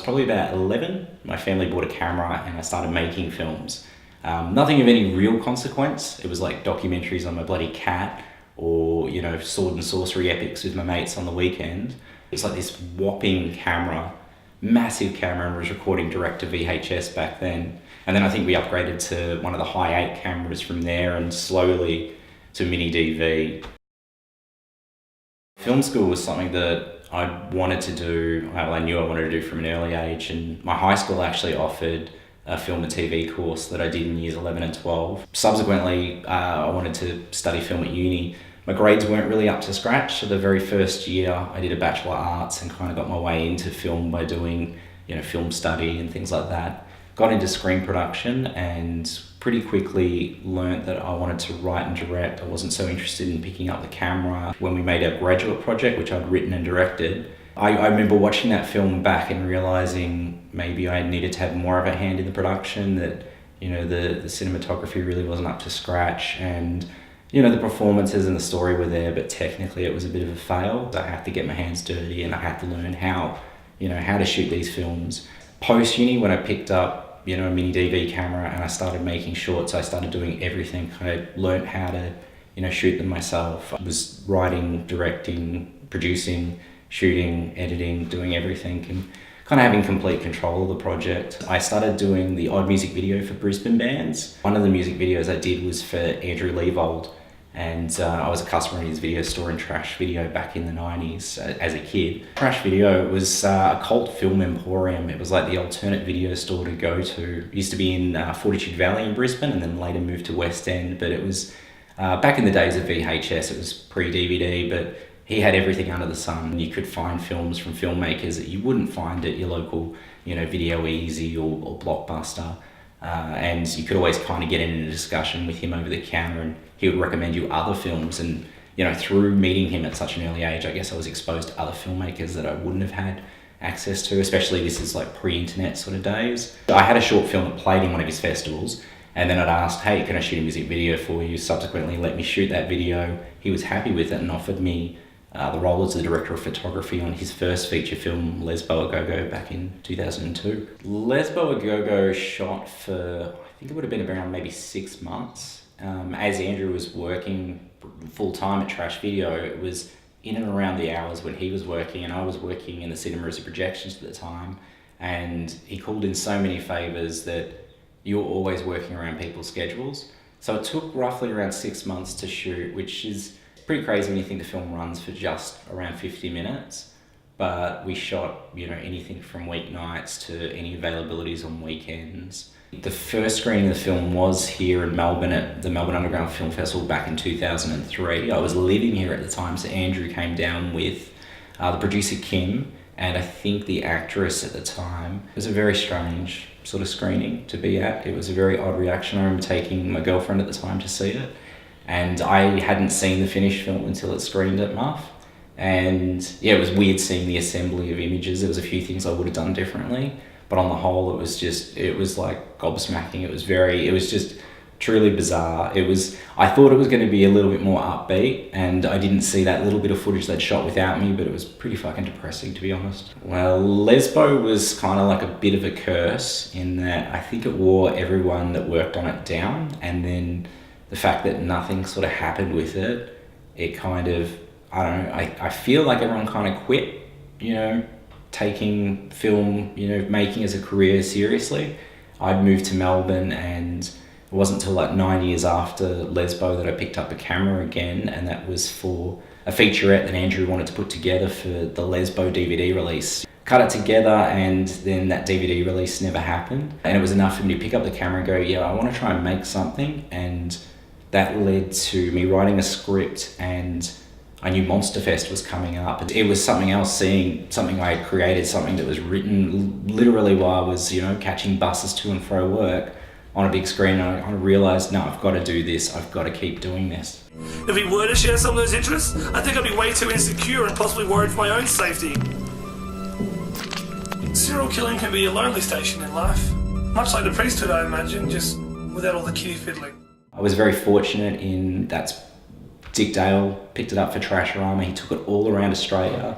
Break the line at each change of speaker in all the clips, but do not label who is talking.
probably about 11. My family bought a camera and I started making films. Nothing of any real consequence. It was like documentaries on my bloody cat, or, you know, sword and sorcery epics with my mates on the weekend. It's like this whopping camera, massive camera, and was recording direct to VHS back then. And then I think we upgraded to one of the high 8 cameras from there, and slowly to mini DV. Film school was something that I wanted to do, well, I knew I wanted to do from an early age, and my high school actually offered a film and TV course that I did in years 11 and 12. Subsequently, I wanted to study film at uni. My grades weren't really up to scratch, so the very first year I did a Bachelor of Arts and kind of got my way into film by doing, you know, film study and things like that. Got into screen production and pretty quickly learnt that I wanted to write and direct. I wasn't so interested in picking up the camera. When we made our graduate project, which I'd written and directed, I remember watching that film back and realising maybe I needed to have more of a hand in the production, that, you know, the cinematography really wasn't up to scratch, and, you know, the performances and the story were there, but technically it was a bit of a fail. I had to get my hands dirty and I had to learn how to shoot these films. Post-uni, when I picked up, you know, a mini DV camera and I started making shorts, I started doing everything. I learned how to, you know, shoot them myself. I was writing, directing, producing, shooting, editing, doing everything, and kind of having complete control of the project. I started doing the odd music video for Brisbane bands. One of the music videos I did was for Andrew Leavold, and I was a customer in his video store in Trash Video back in the 90s as a kid. Trash Video was a cult film emporium. It was like the alternate video store to go to. It used to be in Fortitude Valley in Brisbane and then later moved to West End, but it was back in the days of VHS. It was pre-DVD, but he had everything under the sun. You could find films from filmmakers that you wouldn't find at your local, you know, Video Easy or Blockbuster. And you could always kind of get in a discussion with him over the counter, and he would recommend you other films. And, you know, through meeting him at such an early age, I guess I was exposed to other filmmakers that I wouldn't have had access to, especially this is like pre-internet sort of days. I had a short film that played in one of his festivals, and then I'd asked, hey, can I shoot a music video for you? Subsequently let me shoot that video. He was happy with it and offered me the role as the director of photography on his first feature film, Lesbo Gone, back in 2002. Lesbo Gone shot for, I think it would have been around maybe 6 months. As Andrew was working full-time at Trash Video, it was in and around the hours when he was working, and I was working in the cinema as a projectionist at the time, and he called in so many favours that you're always working around people's schedules. So it took roughly around 6 months to shoot, which is pretty crazy when you think the film runs for just around 50 minutes. But we shot, you know, anything from weeknights to any availabilities on weekends. The first screening of the film was here in Melbourne at the Melbourne Underground Film Festival back in 2003. I was living here at the time, so Andrew came down with the producer Kim and I think the actress at the time. It was a very strange sort of screening to be at. It was a very odd reaction. I remember taking my girlfriend at the time to see it, and I hadn't seen the finished film until it screened at MUF. And yeah, it was weird seeing the assembly of images. There was a few things I would have done differently, but on the whole, it was like gobsmacking. It was just truly bizarre. I thought it was going to be a little bit more upbeat, and I didn't see that little bit of footage they'd shot without me, but it was pretty fucking depressing, to be honest. Well, Lesbo was kind of like a bit of a curse in that I think it wore everyone that worked on it down, and then the fact that nothing sort of happened with it, it kind of, I don't know, I feel like everyone kind of quit, you know, taking film, you know, making as a career seriously. I'd moved to Melbourne, and it wasn't until like 9 years after Lesbo that I picked up a camera again, and that was for a featurette that Andrew wanted to put together for the Lesbo DVD release. Cut it together, and then that DVD release never happened. And it was enough for me to pick up the camera and go, yeah, I want to try and make something. And that led to me writing a script, and I knew Monster Fest was coming up. It was something else, seeing something I had created, something that was written literally while I was, you know, catching buses to and fro work on a big screen. And I realised, no, I've got to do this. I've got to keep doing this.
If he were to share some of those interests, I think I'd be way too insecure and possibly worried for my own safety. Serial killing can be a lonely station in life. Much like the priesthood, I imagine, just without all the kitty fiddling.
I was very fortunate in that Dick Dale picked it up for Trasharama. He took it all around Australia.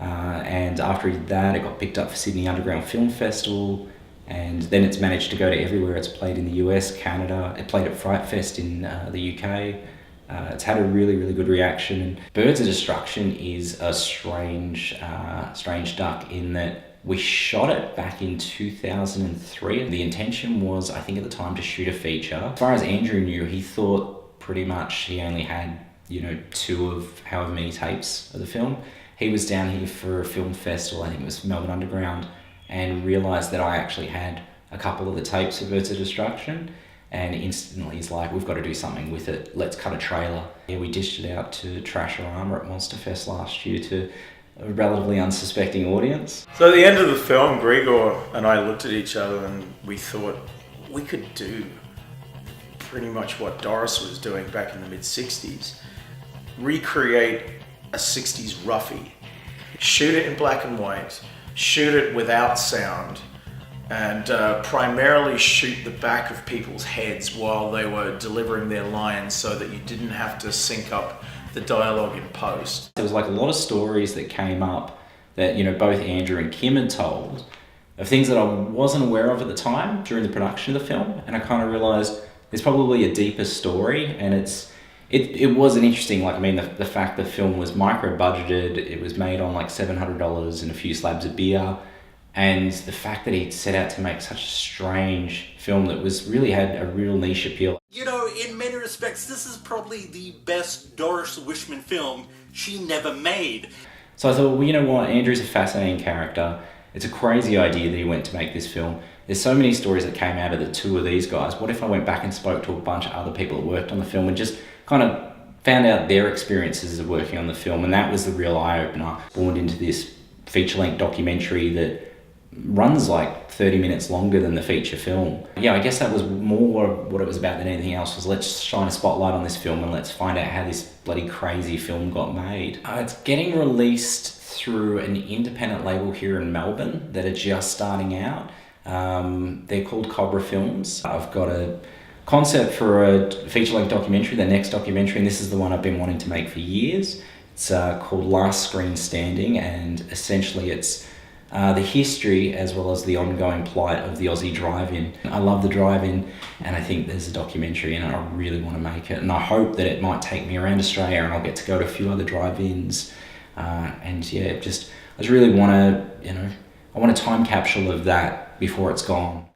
And after he did that, it got picked up for Sydney Underground Film Festival, and then it's managed to go to everywhere. It's played in the US, Canada, it played at Fright Fest in the UK. It's had a really, really good reaction. And Birds of Destruction is a strange duck in that we shot it back in 2003. The intention was, I think at the time, to shoot a feature. As far as Andrew knew, he thought pretty much he only had, 2 of however many tapes of the film. He was down here for a film festival, I think it was Melbourne Underground, and realised that I actually had a couple of the tapes of Birds of Destruction, and instantly he's like, we've got to do something with it, let's cut a trailer. Yeah, we dished it out to Trasharama at Monster Fest last year to a relatively unsuspecting audience.
So at the end of the film, Gregor and I looked at each other and we thought we could do pretty much what Doris was doing back in the mid-60s. Recreate a 60s roughie. Shoot it in black and white, shoot it without sound, and primarily shoot the back of people's heads while they were delivering their lines so that you didn't have to sync up the dialogue in post.
There was like a lot of stories that came up that, both Andrew and Kim had told of things that I wasn't aware of at the time during the production of the film, and I kind of realised there's probably a deeper story, and it was an interesting, the fact the film was micro-budgeted, it was made on like $700 and a few slabs of beer, and the fact that he set out to make such a strange film that really had a real niche appeal.
In many respects, this is probably the best Doris Wishman film she never made.
So I thought, well, you know what, Andrew's a fascinating character. It's a crazy idea that he went to make this film. There's so many stories that came out of the 2 of these guys. What if I went back and spoke to a bunch of other people that worked on the film and just kind of found out their experiences of working on the film? And that was the real eye-opener. Spawned into this feature-length documentary that runs like 30 minutes longer than the feature film. Yeah, I guess that was more what it was about than anything else, was let's shine a spotlight on this film and let's find out how this bloody crazy film got made. It's getting released through an independent label here in Melbourne that are just starting out. They're called Cobra Films. I've got a concept for a feature-length documentary, the next documentary, and this is the one I've been wanting to make for years. It's called Last Screen Standing, and essentially it's the history as well as the ongoing plight of the Aussie drive-in. I love the drive-in, and I think there's a documentary in it. I really want to make it, and I hope that it might take me around Australia and I'll get to go to a few other drive-ins. And yeah, I just really want to, I want a time capsule of that before it's gone.